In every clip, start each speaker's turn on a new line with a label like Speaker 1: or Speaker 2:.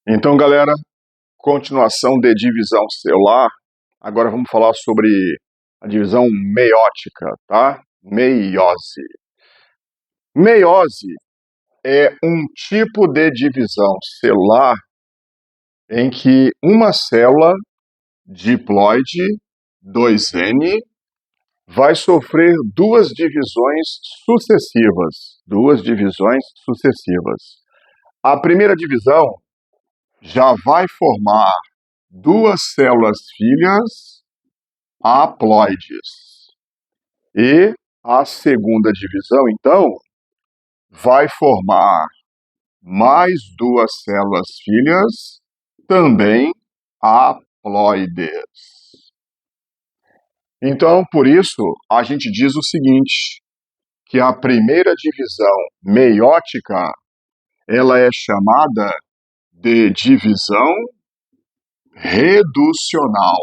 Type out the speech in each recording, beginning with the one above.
Speaker 1: Então, galera, continuação de divisão celular. Agora vamos falar sobre a divisão meiótica, tá? Meiose. Meiose é um tipo de divisão celular em que uma célula diploide 2N vai sofrer duas divisões sucessivas. A primeira divisão já vai formar duas células filhas haploides. E a segunda divisão, então, vai formar mais duas células filhas também haploides. Então, por isso, a gente diz o seguinte, que a primeira divisão meiótica, ela é chamada de divisão reducional.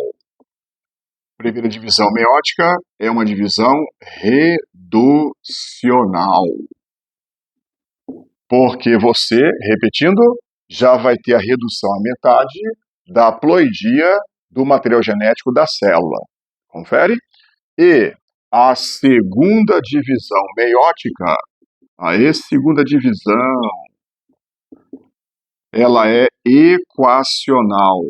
Speaker 1: Primeira divisão meiótica é uma divisão reducional. Porque você, repetindo, já vai ter a redução à metade da haploidia do material genético da célula. Confere? E a segunda divisão meiótica, segunda divisão, ela é equacional.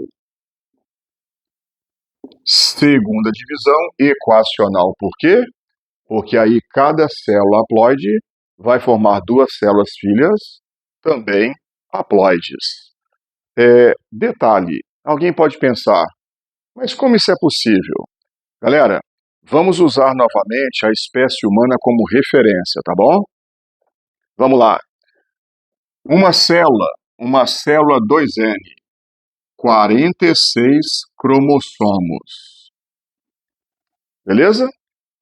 Speaker 1: Segunda divisão equacional, por quê? Porque aí cada célula haploide vai formar duas células filhas, também haploides. Detalhe, alguém pode pensar, mas como isso é possível? Galera, vamos usar novamente a espécie humana como referência, tá bom? Vamos lá. Uma célula 2N, 46 cromossomos. Beleza?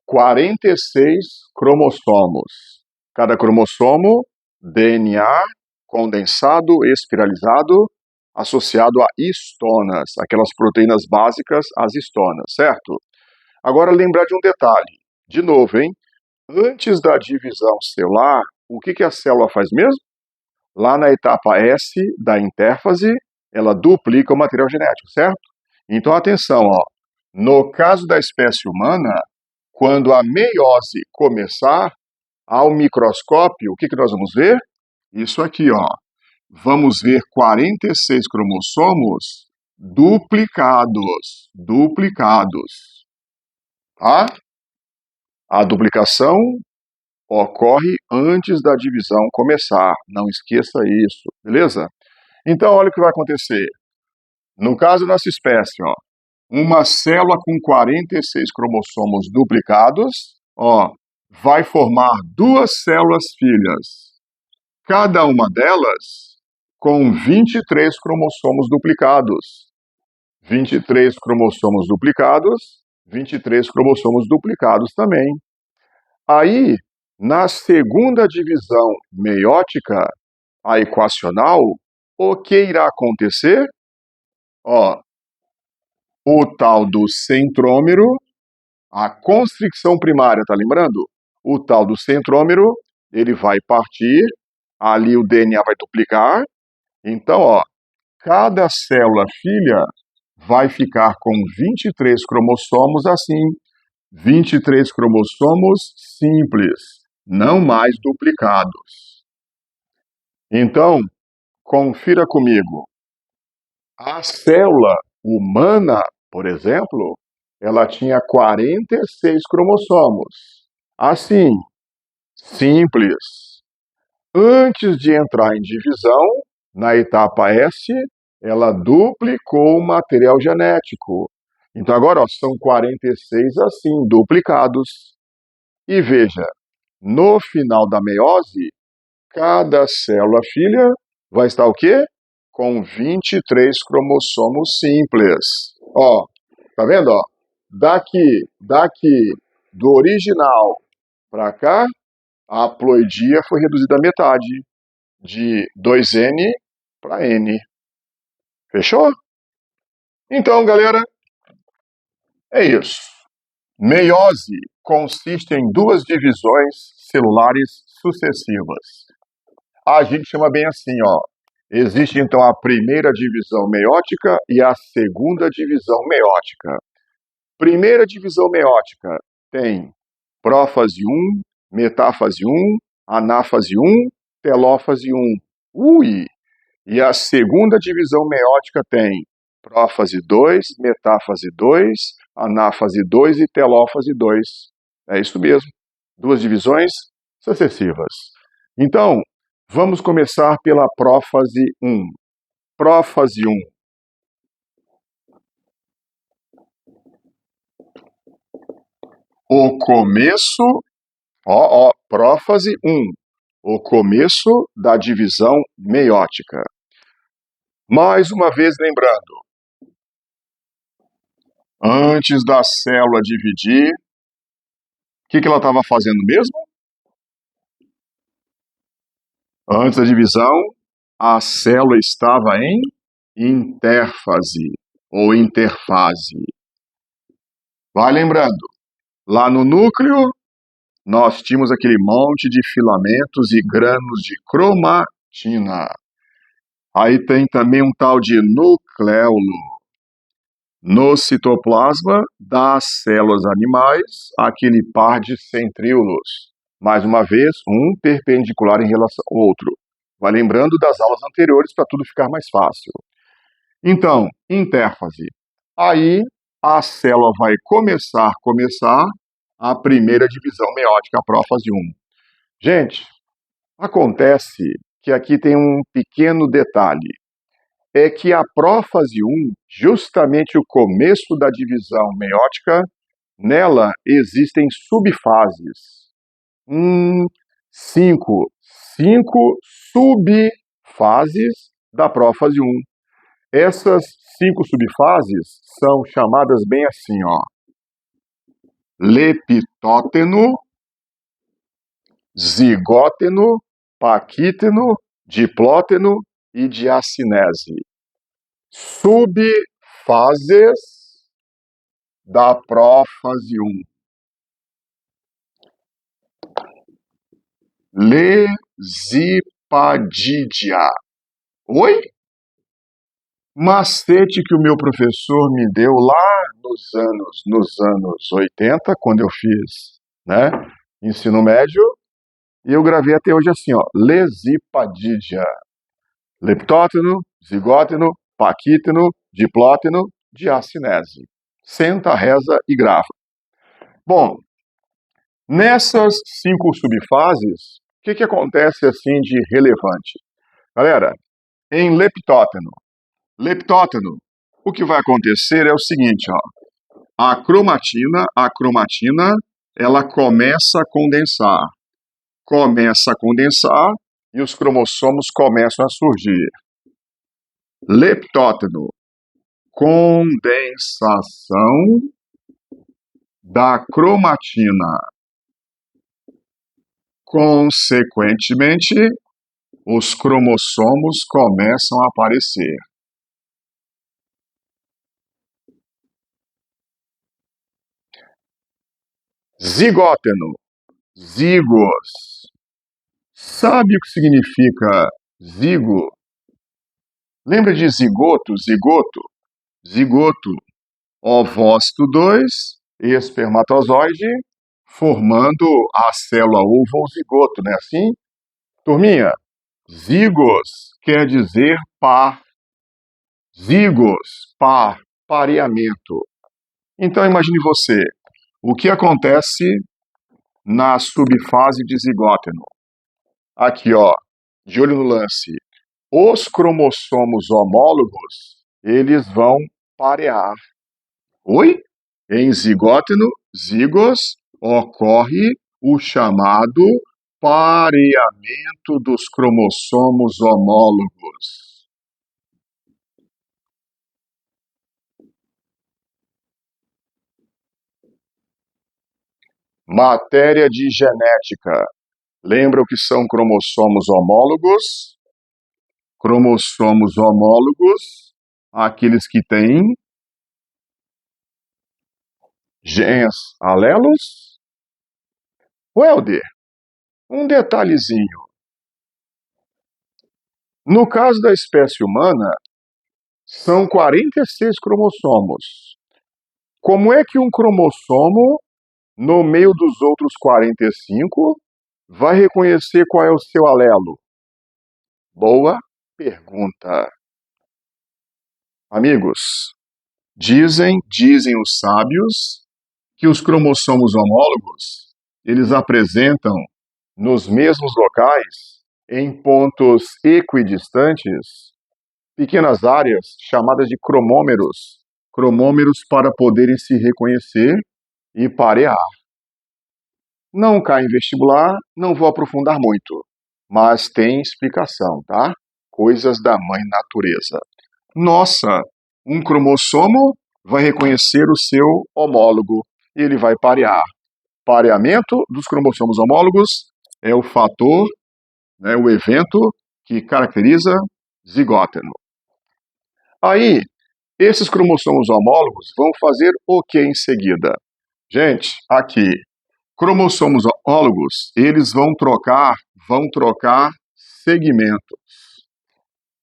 Speaker 1: 46 cromossomos. Cada cromossomo, DNA condensado, espiralizado, associado a histonas, aquelas proteínas básicas, as histonas, certo? Agora, lembrar de um detalhe. De novo, hein? Antes da divisão celular, o que a célula faz mesmo? Lá na etapa S da intérfase, ela duplica o material genético, certo? Então, atenção, ó. No caso da espécie humana, quando a meiose começar, ao microscópio, o que nós vamos ver? Isso aqui, ó. Vamos ver 46 cromossomos duplicados. Tá? A duplicação ocorre antes da divisão começar. Não esqueça isso, beleza? Então, olha o que vai acontecer. No caso da nossa espécie, ó, uma célula com 46 cromossomos duplicados, ó, vai formar duas células filhas. Cada uma delas com 23 cromossomos duplicados. 23 cromossomos duplicados, 23 cromossomos duplicados também. Aí, na segunda divisão meiótica, a equacional, o que irá acontecer? Ó, o tal do centrômero, a constricção primária, tá lembrando? O tal do centrômero, ele vai partir, ali o DNA vai duplicar. Então, ó, cada célula filha vai ficar com 23 cromossomos assim, 23 cromossomos simples, não mais duplicados. Então, confira comigo. A célula humana, por exemplo, ela tinha 46 cromossomos. Assim, simples. Antes de entrar em divisão, na etapa S, ela duplicou o material genético. Então agora, ó, são 46 assim, duplicados. E veja, no final da meiose, cada célula filha vai estar o quê? Com 23 cromossomos simples. Ó, tá vendo, ó? Daqui do original para cá, a haploidia foi reduzida à metade, de 2N para N. Fechou? Então, galera, é isso. Meiose consiste em duas divisões celulares sucessivas. A gente chama bem assim, ó, Existe, então, a primeira divisão meiótica e a segunda divisão meiótica. Primeira divisão meiótica tem prófase 1, metáfase 1, anáfase 1, telófase 1. Ui! E a segunda divisão meiótica tem prófase 2, metáfase 2, anáfase 2 e telófase 2. É isso mesmo. Duas divisões sucessivas. Então, vamos começar pela prófase 1. Prófase 1. O começo, prófase 1. O começo da divisão meiótica. Mais uma vez lembrando, antes da célula dividir, o que ela estava fazendo mesmo? Antes da divisão, a célula estava em intérfase ou interfase. Vai lembrando, lá no núcleo, nós tínhamos aquele monte de filamentos e grânulos de cromatina. Aí tem também um tal de nucleolo. No citoplasma das células animais, aquele par de centríolos. Mais uma vez, um perpendicular em relação ao outro. Vai lembrando das aulas anteriores para tudo ficar mais fácil. Então, intérfase. Aí a célula vai começar a primeira divisão meiótica, a prófase 1. Gente, acontece que aqui tem um pequeno detalhe. É que a prófase 1, justamente o começo da divisão meiótica, nela existem subfases. 5 subfases da prófase 1. Essas 5 subfases são chamadas bem assim, ó. Leptóteno, zigóteno, paquíteno, diplóteno e diacinese. Subfases da prófase 1. Lesipadídia. Oi? Macete que o meu professor me deu lá nos anos 80, quando eu fiz, né, ensino médio, e eu gravei até hoje assim, ó, lesipadídia. Leptóteno, zigóteno, paquíteno, diplóteno, diacinese. Senta, reza e grava. Bom, nessas 5 subfases, o que acontece assim de relevante? Galera, em leptóteno, o que vai acontecer é o seguinte, ó. A cromatina, ela começa a condensar. E os cromossomos começam a surgir. Leptóteno, condensação da cromatina. Consequentemente, os cromossomos começam a aparecer. Zigóteno, zigos. Sabe o que significa zigo? Lembra de zigoto? Zigoto, ovócito 2, espermatozoide, formando a célula ovo ou zigoto, não é assim? Turminha, zigos quer dizer par. Zigos, par, pareamento. Então imagine você, o que acontece na subfase de zigóteno? Aqui, ó, de olho no lance. Os cromossomos homólogos, eles vão parear. Oi? Em zigóteno, zigos, ocorre o chamado pareamento dos cromossomos homólogos. Matéria de genética. Lembra o que são cromossomos homólogos? Cromossomos homólogos, aqueles que têm gens alelos. Welder, um detalhezinho. No caso da espécie humana, são 46 cromossomos. Como é que um cromossomo, no meio dos outros 45, vai reconhecer qual é o seu alelo? Boa pergunta. Amigos, dizem os sábios que os cromossomos homólogos, eles apresentam nos mesmos locais, em pontos equidistantes, pequenas áreas chamadas de cromômeros, cromômeros para poderem se reconhecer e parear. Não cai em vestibular, não vou aprofundar muito, mas tem explicação, tá? Coisas da mãe natureza. Nossa, um cromossomo vai reconhecer o seu homólogo e ele vai parear. Pareamento dos cromossomos homólogos é o fator, o evento que caracteriza zigóteno. Aí, esses cromossomos homólogos vão fazer o que em seguida? Gente, aqui, cromossomos homólogos, eles vão trocar segmentos.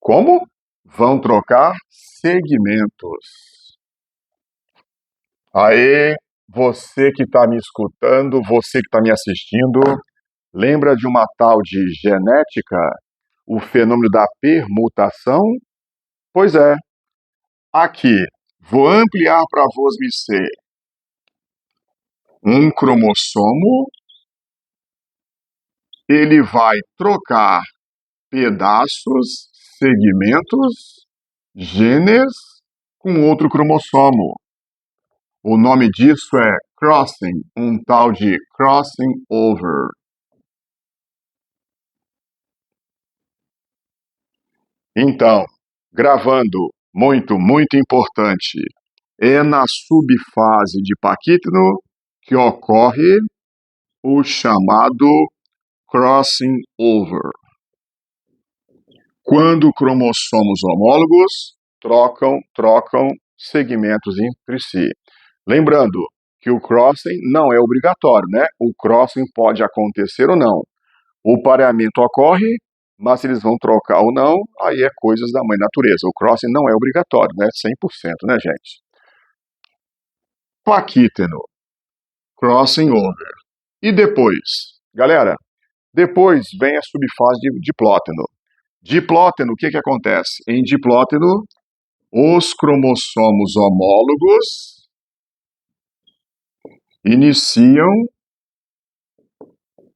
Speaker 1: Como? Vão trocar segmentos. Aí, você que está me escutando, você que está me assistindo, lembra de uma tal de genética, o fenômeno da permutação? Pois é, aqui, vou ampliar para você. Um cromossomo, ele vai trocar pedaços, segmentos, genes com outro cromossomo. O nome disso é crossing, um tal de crossing over. Então, gravando, muito importante, é na subfase de Paquítino que ocorre o chamado crossing over. Quando cromossomos homólogos trocam segmentos entre si. Lembrando que o crossing não é obrigatório, né? O crossing pode acontecer ou não. O pareamento ocorre, mas se eles vão trocar ou não, aí é coisas da mãe natureza. O crossing não é obrigatório, né? 100%, né, gente? Paquíteno, crossing over. E depois? Galera, depois vem a subfase de diplóteno. Diplóteno, o que acontece? Em diplóteno, os cromossomos homólogos iniciam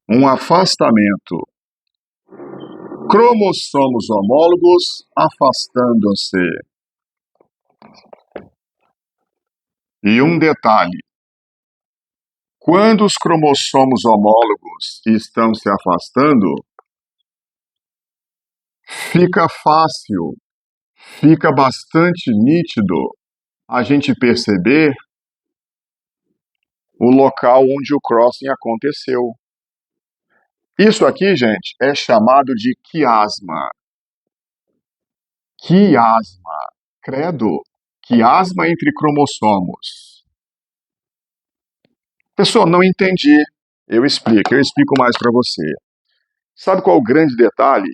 Speaker 1: um afastamento. Cromossomos homólogos afastando-se. E um detalhe: quando os cromossomos homólogos estão se afastando, fica fácil, fica bastante nítido a gente perceber o local onde o crossing aconteceu. Isso aqui, gente, é chamado de quiasma. Quiasma, credo, quiasma entre cromossomos. Pessoal, não entendi. Eu explico mais para você. Sabe qual é o grande detalhe?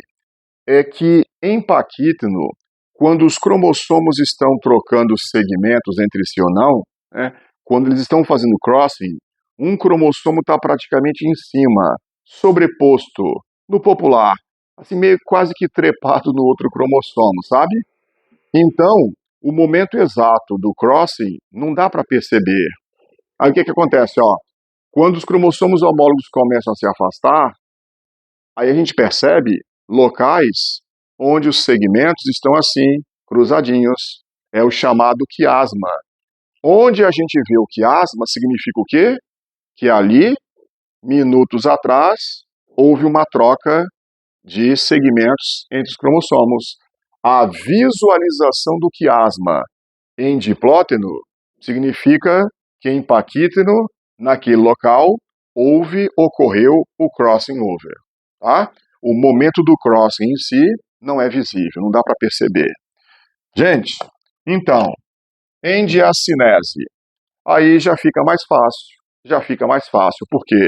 Speaker 1: É que em Paquítino, quando os cromossomos estão trocando segmentos entre si ou não, né, quando eles estão fazendo crossing, um cromossomo está praticamente em cima, sobreposto, no popular, assim meio quase que trepado no outro cromossomo, sabe? Então, o momento exato do crossing não dá para perceber. Aí o que acontece? Ó, quando os cromossomos homólogos começam a se afastar, aí a gente percebe locais onde os segmentos estão assim, cruzadinhos. É o chamado quiasma. Onde a gente vê o quiasma significa o quê? Que ali, minutos atrás, houve uma troca de segmentos entre os cromossomos. A visualização do quiasma em diplóteno significa que em paquíteno, naquele local, ocorreu o crossing over. Tá? O momento do crossing em si não é visível, não dá para perceber. Gente, então, em diacinese, aí já fica mais fácil, porque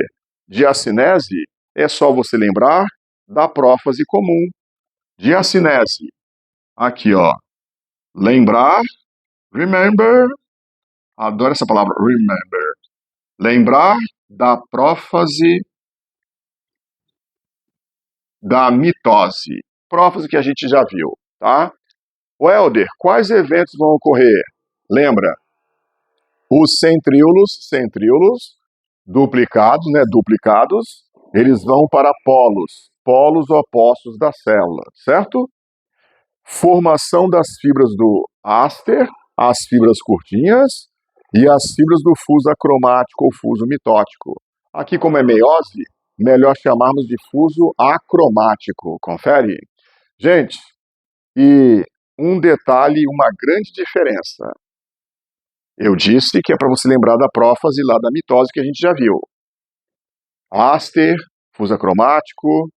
Speaker 1: diacinese é só você lembrar da prófase comum. Diacinese. Aqui, ó. Lembrar, remember. Adoro essa palavra, remember. Lembrar da prófase da mitose. Prófase que a gente já viu, tá? Welder, quais eventos vão ocorrer? Lembra? Os centríolos duplicados, né? Duplicados, eles vão para polos opostos da célula, certo? Formação das fibras do áster, as fibras curtinhas, e as fibras do fuso acromático ou fuso mitótico. Aqui, como é meiose, melhor chamarmos de fuso acromático. Confere? Gente, e um detalhe, uma grande diferença. Eu disse que é para você lembrar da prófase lá da mitose que a gente já viu. Áster, fuso acromático,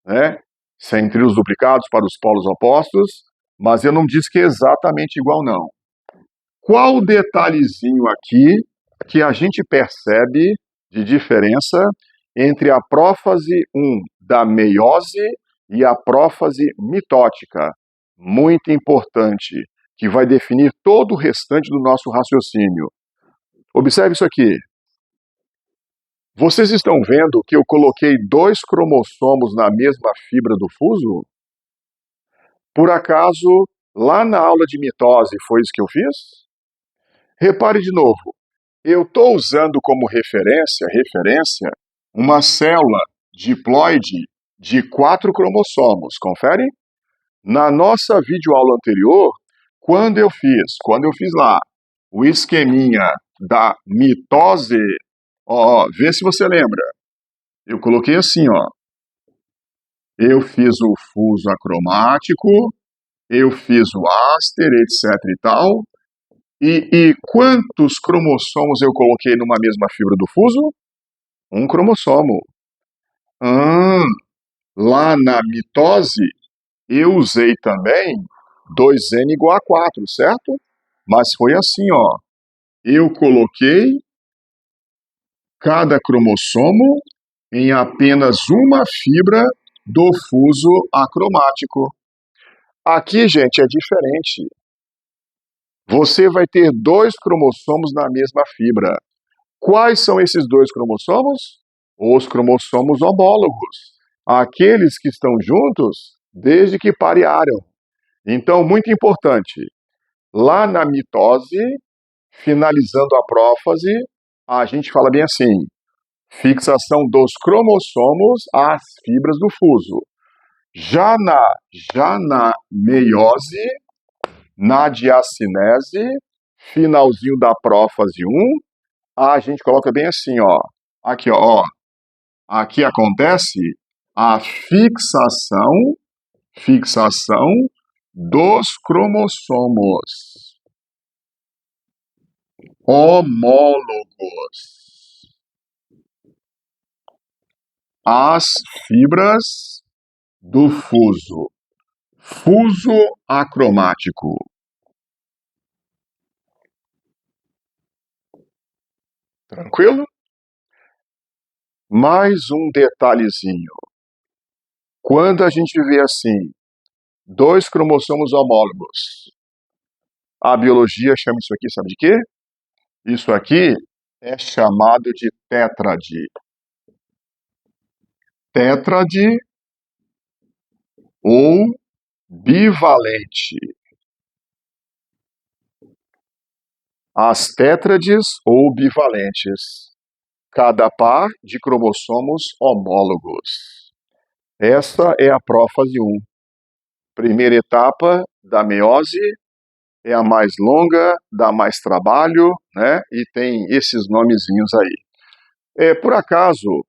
Speaker 1: né? Centríolos duplicados para os polos opostos, mas eu não disse que é exatamente igual, não. Qual o detalhezinho aqui que a gente percebe de diferença entre a prófase 1 da meiose e a prófase mitótica? Muito importante, que vai definir todo o restante do nosso raciocínio. Observe isso aqui. Vocês estão vendo que eu coloquei 2 cromossomos na mesma fibra do fuso? Por acaso, lá na aula de mitose foi isso que eu fiz? Repare de novo, eu estou usando como referência, uma célula diploide de 4 cromossomos, confere? Na nossa videoaula anterior, quando eu fiz lá o esqueminha da mitose, ó, vê se você lembra. Eu coloquei assim, ó. Eu fiz o fuso acromático, eu fiz o áster, etc e tal. E quantos cromossomos eu coloquei numa mesma fibra do fuso? Um cromossomo. Lá na mitose, eu usei também 2n igual a 4, certo? Mas foi assim, ó. Eu coloquei cada cromossomo em apenas uma fibra do fuso acromático. Aqui, gente, é diferente. Você vai ter 2 cromossomos na mesma fibra. Quais são esses 2 cromossomos? Os cromossomos homólogos. Aqueles que estão juntos desde que parearam. Então, muito importante, lá na mitose, finalizando a prófase, a gente fala bem assim, fixação dos cromossomos às fibras do fuso. Já na meiose, na diacinese, finalzinho da prófase 1, a gente coloca bem assim, ó. Aqui, ó. Aqui acontece a fixação dos cromossomos homólogos às fibras do fuso acromático. Tranquilo? Mais um detalhezinho. Quando a gente vê assim, 2 cromossomos homólogos, a biologia chama isso aqui, sabe de quê? Isso aqui é chamado de tétrade. Tétrade ou bivalente. As tétrades ou bivalentes, cada par de cromossomos homólogos. Essa é a prófase 1. Primeira etapa da meiose, é a mais longa, dá mais trabalho, né? E tem esses nomezinhos aí. Por acaso,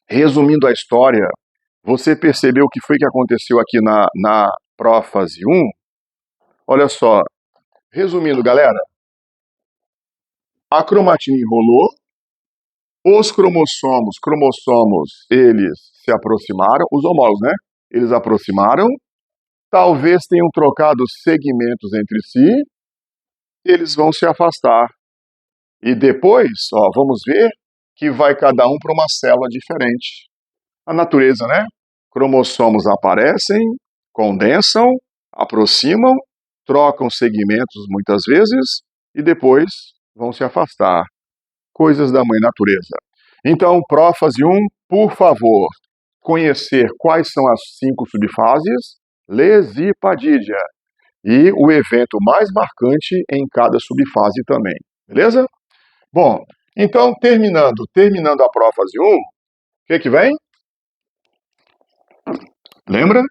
Speaker 1: resumindo a história, você percebeu o que foi que aconteceu aqui na prófase 1? Olha só, resumindo, galera, a cromatina enrolou, os cromossomos, eles se aproximaram, os homólogos, né? Eles aproximaram, talvez tenham trocado segmentos entre si, eles vão se afastar. E depois, ó, vamos ver que vai cada um para uma célula diferente. A natureza, né? Cromossomos aparecem, condensam, aproximam, trocam segmentos muitas vezes e depois vão se afastar. Coisas da mãe natureza. Então, prófase 1, por favor, conhecer quais são as 5 subfases, lesipadídia, e o evento mais marcante em cada subfase também. Beleza? Bom, então, terminando a prófase 1, o que vem? Lembra?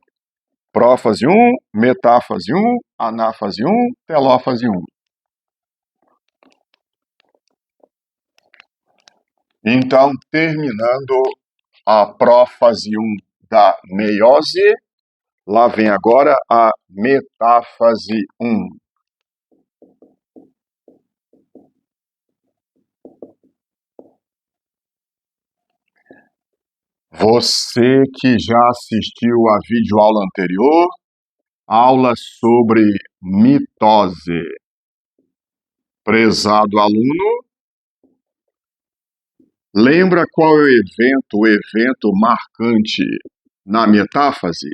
Speaker 1: Prófase 1, metáfase 1, anáfase 1, telófase 1. Então, terminando a prófase 1 da meiose, lá vem agora a metáfase 1. Você que já assistiu a videoaula anterior, aula sobre mitose. Prezado aluno, lembra qual é o evento marcante na metáfase?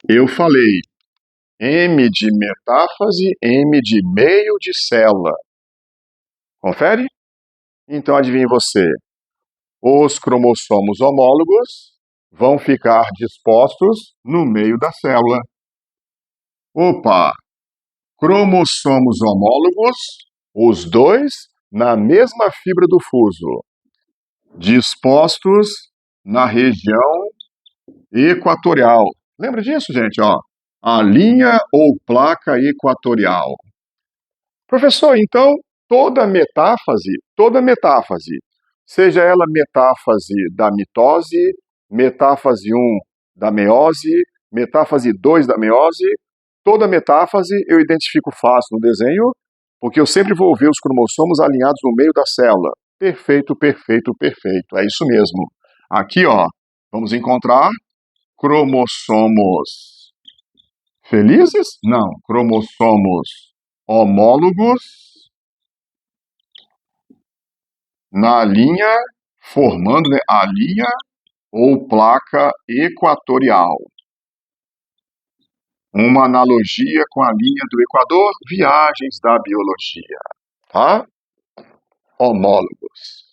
Speaker 1: Eu falei M de metáfase, M de meio de célula. Confere? Então adivinhe você. Os cromossomos homólogos vão ficar dispostos no meio da célula. Opa! Cromossomos homólogos, os dois na mesma fibra do fuso, dispostos na região equatorial. Lembra disso, gente? Ó, a linha ou placa equatorial. Professor, então, toda metáfase, seja ela metáfase da mitose, metáfase 1 da meiose, metáfase 2 da meiose, toda metáfase eu identifico fácil no desenho, porque eu sempre vou ver os cromossomos alinhados no meio da célula. Perfeito, perfeito, perfeito. É isso mesmo. Aqui, ó, vamos encontrar cromossomos felizes? Não, cromossomos homólogos na linha, formando, né, a linha ou placa equatorial. Uma analogia com a linha do Equador, viagens da biologia, tá? Homólogos.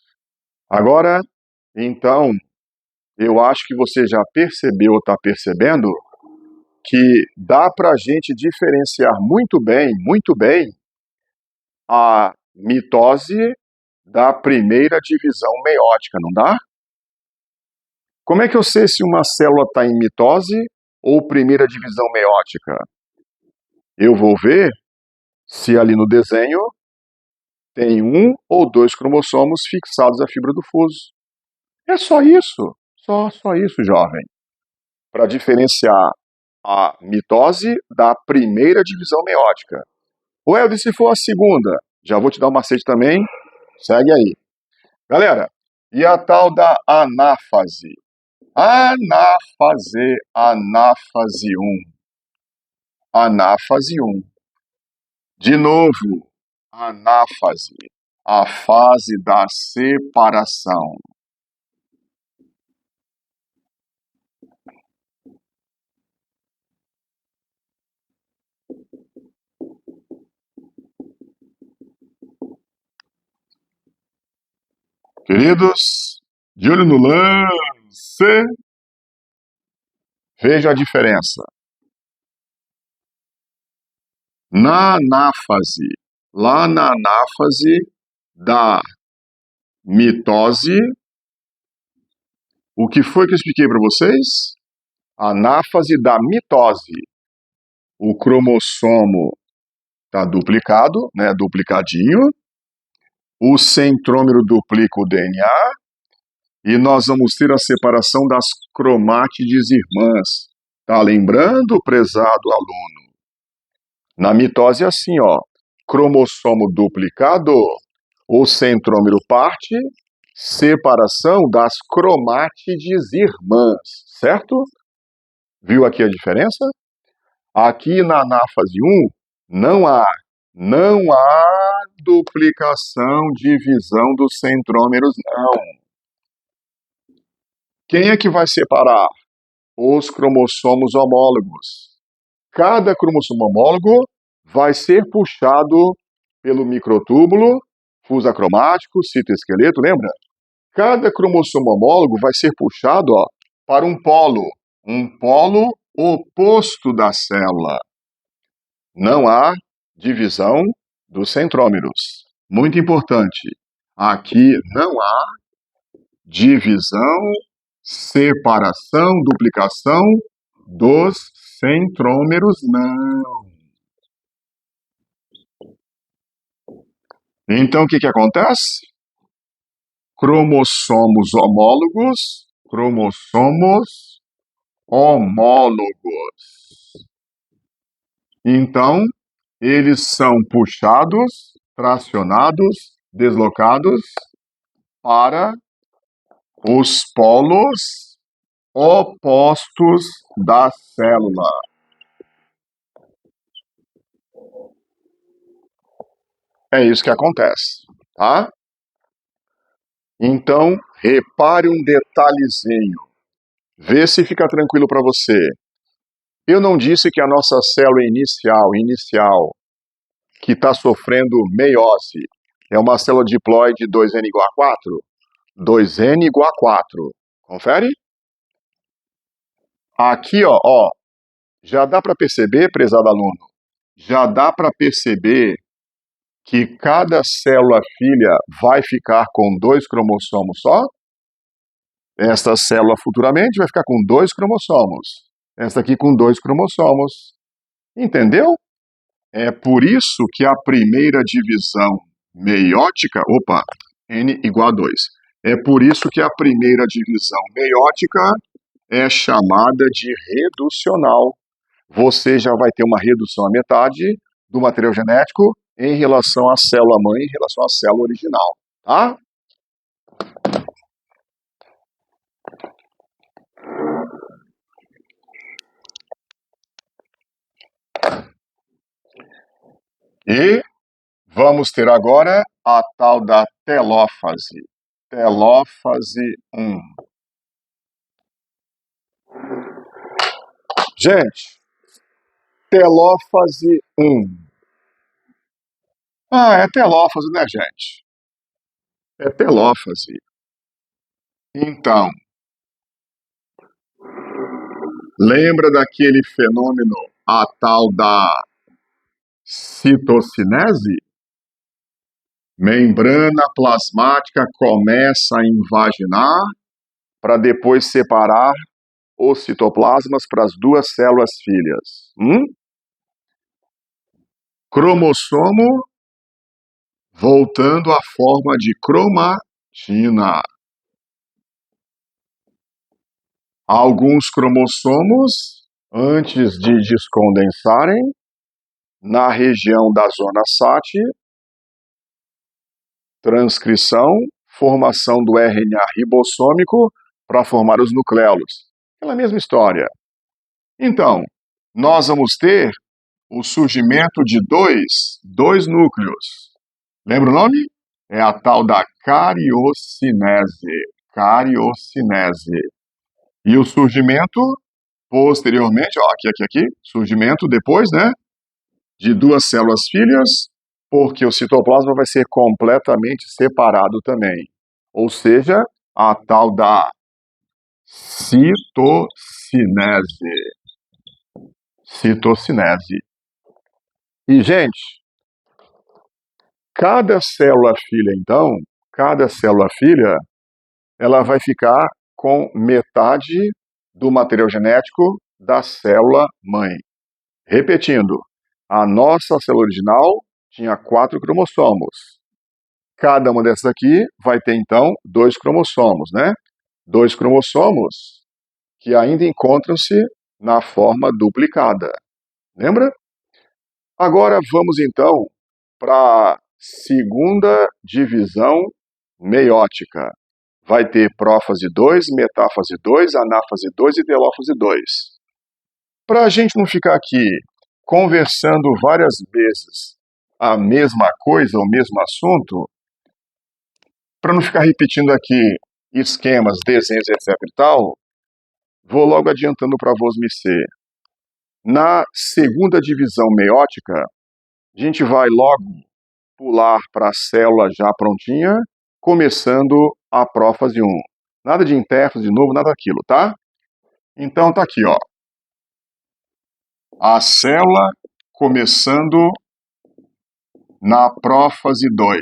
Speaker 1: Agora, então, eu acho que você já percebeu ou está percebendo que dá para a gente diferenciar muito bem, a mitose da primeira divisão meiótica, não dá? Como é que eu sei se uma célula está em mitose ou primeira divisão meiótica? Eu vou ver se ali no desenho tem 1 ou 2 cromossomos fixados à fibra do fuso. É só isso, só isso, jovem, para diferenciar a mitose da primeira divisão meiótica. Ou Helder, se for a segunda, já vou te dar um macete também, segue aí. Galera, e a tal da anáfase? Anáfase 1. Anáfase 1. De novo, anáfase, a fase da separação. Queridos, de olho no lance, veja a diferença. Lá na anáfase da mitose, o que foi que eu expliquei para vocês? Anáfase da mitose. O cromossomo está duplicado, né, duplicadinho, o centrômero duplica o DNA e nós vamos ter a separação das cromátides irmãs. Tá lembrando, prezado aluno? Na mitose é assim, ó, cromossomo duplicado, o centrômero parte, separação das cromátides irmãs, certo? Viu aqui a diferença? Aqui na anáfase 1, não há duplicação, divisão dos centrômeros, não. Quem é que vai separar? os cromossomos homólogos. Cada cromossomo homólogo vai ser puxado pelo microtúbulo, fuso acromático, citoesqueleto, lembra? Cada cromossomo homólogo vai ser puxado para um polo oposto da célula. Não há divisão dos centrômeros. Muito importante. Aqui não há divisão, separação, duplicação dos centrômeros, não. Então, o que acontece? Cromossomos homólogos. Então, eles são puxados, tracionados, deslocados para os polos opostos da célula. É isso que acontece, tá? Então, repare um detalhezinho. Vê se fica tranquilo para você. Eu não disse que a nossa célula inicial, que está sofrendo meiose, é uma célula diploide 2N igual a 4? 2N igual a 4. Confere? Aqui, já dá para perceber, prezado aluno, já dá para perceber que cada célula filha vai ficar com 2 cromossomos só? Esta célula futuramente vai ficar com 2 cromossomos. Esta aqui com 2 cromossomos. Entendeu? É por isso que a primeira divisão meiótica, N igual a 2. É por isso que a primeira divisão meiótica é chamada de reducional. Você já vai ter uma redução à metade do material genético em relação à célula-mãe, em relação à célula original, tá? E vamos ter agora a tal da telófase. Telófase 1. Gente, telófase 1. É telófase, né, gente? É telófase. Então, lembra daquele fenômeno, a tal da citocinese? Membrana plasmática começa a invaginar para depois separar os citoplasmas para as 2 células filhas. Cromossomo voltando à forma de cromatina. Alguns cromossomos, antes de descondensarem, na região da zona SAT, transcrição, formação do RNA ribossômico para formar os nucleolos. Aquela mesma história. Então, nós vamos ter o surgimento de dois núcleos. Lembra o nome? É a tal da cariocinese. Cariocinese. E o surgimento, posteriormente, aqui, surgimento depois, né? De 2 células filhas, porque o citoplasma vai ser completamente separado também. Ou seja, a tal da citocinese. Citocinese. E, gente, cada célula filha, ela vai ficar com metade do material genético da célula mãe. Repetindo, a nossa célula original tinha 4 cromossomos. Cada uma dessas aqui vai ter, então, 2 cromossomos, né? 2 cromossomos que ainda encontram-se na forma duplicada. Lembra? Agora vamos, então, para a segunda divisão meiótica. Vai ter prófase 2, metáfase 2, anáfase 2 e telófase 2. Para a gente não ficar aqui conversando várias vezes a mesma coisa, o mesmo assunto, para não ficar repetindo aqui esquemas, desenhos, etc e tal, Vou logo adiantando para você. Na segunda divisão meiótica, a gente vai logo pular para a célula já prontinha, começando a prófase 1. Nada de intérfase de novo, nada daquilo, tá? Então tá aqui, ó. A célula começando na prófase 2.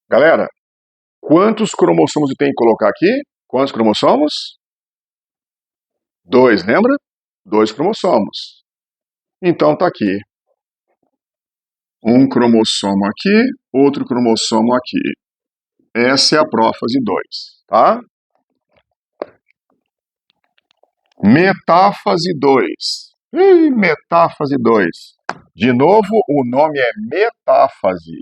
Speaker 1: Galera, quantos cromossomos eu tenho que colocar aqui? Quantos cromossomos? 2, lembra? 2 cromossomos. Então tá aqui. Um cromossomo aqui, outro cromossomo aqui. Essa é a prófase 2, tá? Metáfase 2. Metáfase 2. De novo, o nome é metáfase.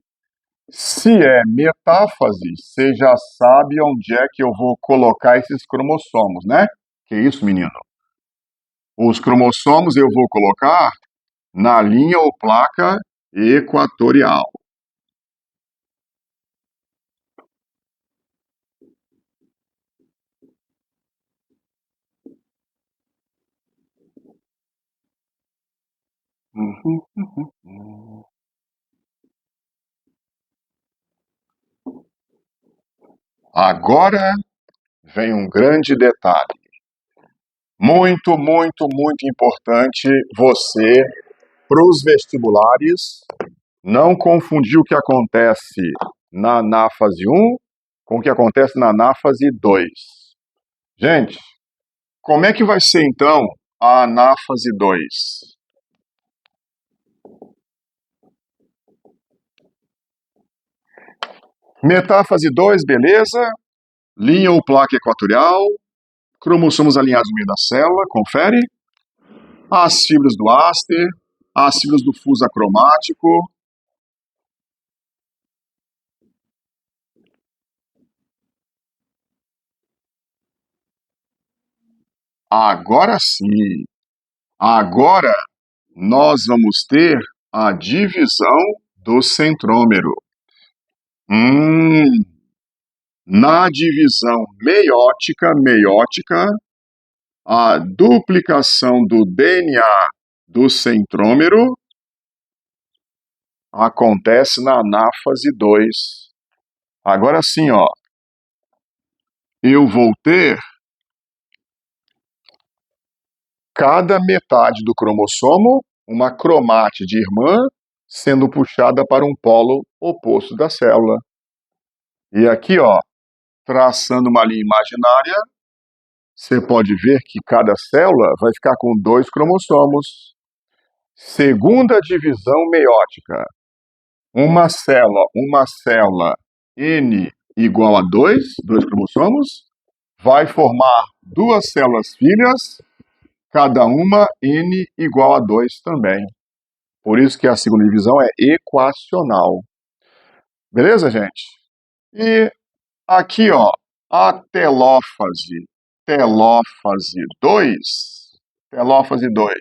Speaker 1: Se é metáfase, você já sabe onde é que eu vou colocar esses cromossomos, né? Que isso, menino? Os cromossomos eu vou colocar na linha ou placa equatorial. Agora vem um grande detalhe. Muito, muito, muito importante você, para os vestibulares, não confundir o que acontece na anáfase 1 com o que acontece na anáfase 2. Gente, como é que vai ser então a anáfase 2? Metáfase 2, beleza? Linha ou placa equatorial, cromossomos alinhados no meio da célula, confere. As fibras do áster, as fibras do fuso acromático. Agora sim. Agora nós vamos ter a divisão do centrômero. Na divisão meiótica, a duplicação do DNA do centrômero acontece na anáfase 2. Agora sim, ó, eu vou ter cada metade do cromossomo, uma cromátide irmã, sendo puxada para um polo oposto da célula. E aqui, ó, traçando uma linha imaginária, você pode ver que cada célula vai ficar com 2 cromossomos. Segunda divisão meiótica. Uma célula N igual a 2 cromossomos, vai formar 2 células filhas, cada uma N igual a 2 também. Por isso que a segunda divisão é equacional. Beleza, gente? E aqui, ó, a telófase 2. Telófase 2.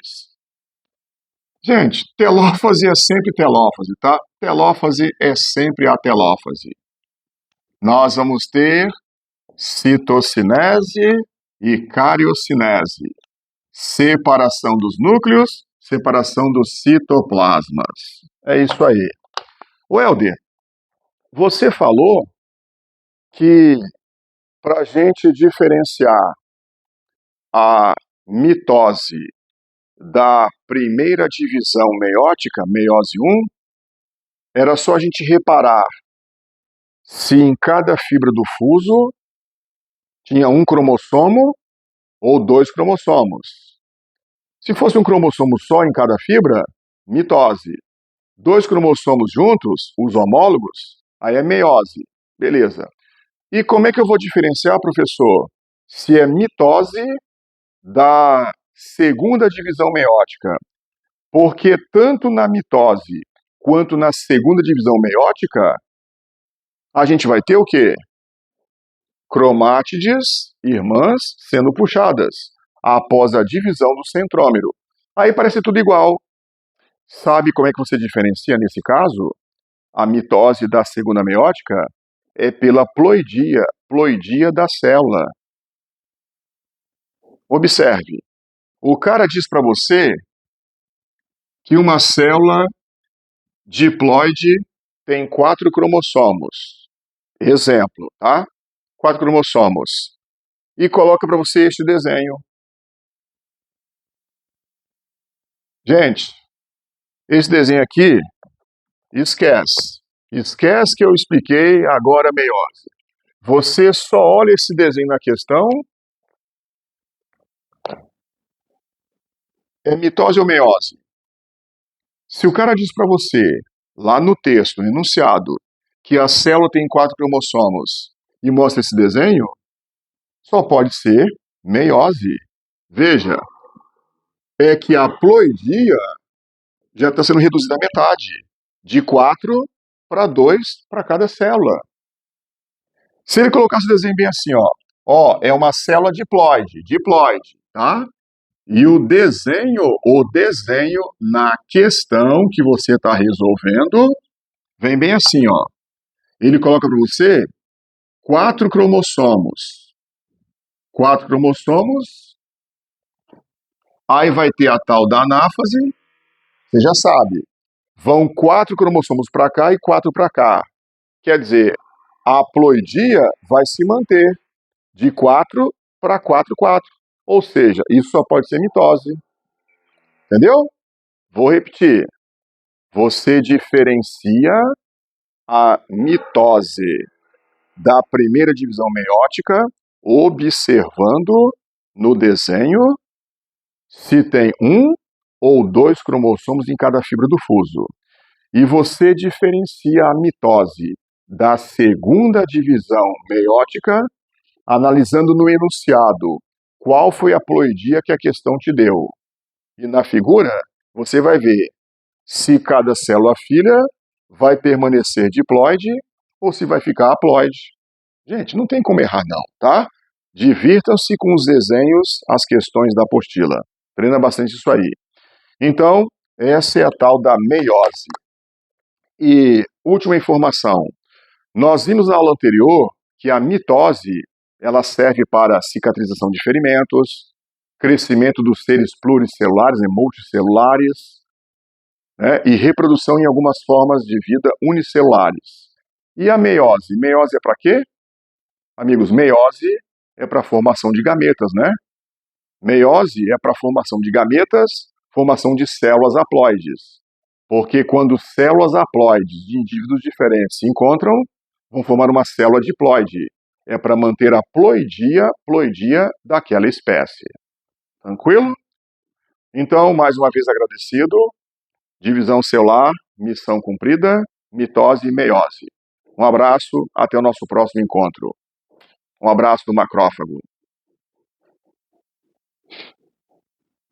Speaker 1: Gente, telófase é sempre telófase, tá? Telófase é sempre a telófase. Nós vamos ter citocinese e cariocinese. Separação dos núcleos, separação dos citoplasmas. É isso aí. O Helder, você falou que para a gente diferenciar a mitose da primeira divisão meiótica, meiose 1, era só a gente reparar se em cada fibra do fuso tinha um cromossomo ou 2 cromossomos. Se fosse um cromossomo só em cada fibra, mitose. 2 cromossomos juntos, os homólogos, aí é meiose. Beleza. E como é que eu vou diferenciar, professor, se é mitose da segunda divisão meiótica? Porque tanto na mitose quanto na segunda divisão meiótica, a gente vai ter o quê? Cromátides irmãs sendo puxadas após a divisão do centrômero. Aí parece tudo igual. Sabe como é que você diferencia nesse caso? A mitose da segunda meiótica é pela ploidia da célula. Observe, o cara diz para você que uma célula diploide tem 4 cromossomos. Exemplo, tá? 4 cromossomos. E coloca para você este desenho. Gente, esse desenho aqui, esquece. Esquece que eu expliquei agora a meiose. Você só olha esse desenho na questão. É mitose ou meiose? Se o cara diz para você, lá no texto, no enunciado, que a célula tem 4 cromossomos e mostra esse desenho, só pode ser meiose. Veja, é que a ploidia já está sendo reduzida à metade, de 4 para 2 para cada célula. Se ele colocasse o desenho bem assim, ó, é uma célula diploide, tá? E o desenho na questão que você está resolvendo, vem bem assim, ó. Ele coloca para você 4 cromossomos. 4 cromossomos, aí vai ter a tal da anáfase, você já sabe. Vão 4 cromossomos para cá e 4 para cá. Quer dizer, a ploidia vai se manter de 4 para 4, 4. Ou seja, isso só pode ser mitose. Entendeu? Vou repetir. Você diferencia a mitose da primeira divisão meiótica observando no desenho se tem 1 ou 2 cromossomos em cada fibra do fuso. E você diferencia a mitose da segunda divisão meiótica analisando no enunciado qual foi a ploidia que a questão te deu. E na figura, você vai ver se cada célula filha vai permanecer diploide ou se vai ficar haploide. Gente, não tem como errar não, tá? Divirtam-se com os desenhos, as questões da apostila. Treina bastante isso aí. Então, essa é a tal da meiose. E última informação. Nós vimos na aula anterior que a mitose ela serve para cicatrização de ferimentos, crescimento dos seres pluricelulares e multicelulares, né, e reprodução em algumas formas de vida unicelulares. E a meiose? Meiose é para quê? Amigos, meiose é para a formação de gametas, né? Meiose é para a formação de gametas, formação de células haploides. Porque quando células haploides de indivíduos diferentes se encontram, vão formar uma célula diploide. É para manter a ploidia daquela espécie. Tranquilo? Então, mais uma vez agradecido. Divisão celular, missão cumprida, mitose e meiose. Um abraço, até o nosso próximo encontro. Um abraço do macrófago.